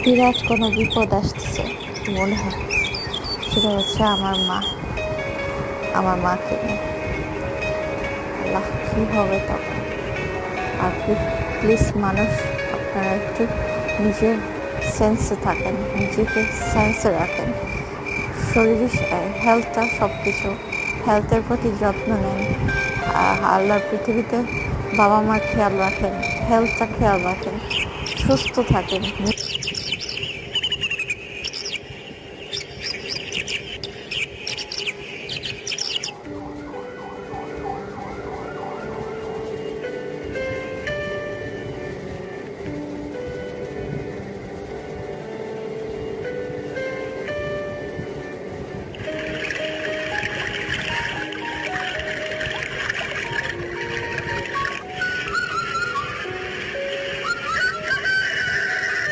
বিরাট কোনো বিপদ আসতেছে মনে হয়, সেটা হচ্ছে আমার মাকে নিয়ে। আল্লাহ, কী হবে তখন? আর প্লিজ মানুষ, আপনারা একটু নিজের সেন্সে থাকেন, নিজেকে সেন্সে রাখেন। শরীর, হেলথটা সব কিছু, হেলথের প্রতি যত্ন নেন। আল্লাহর পৃথিবীতে বাবা মার খেয়াল রাখেন, হেলথটা খেয়াল রাখেন, সুস্থ থাকেন।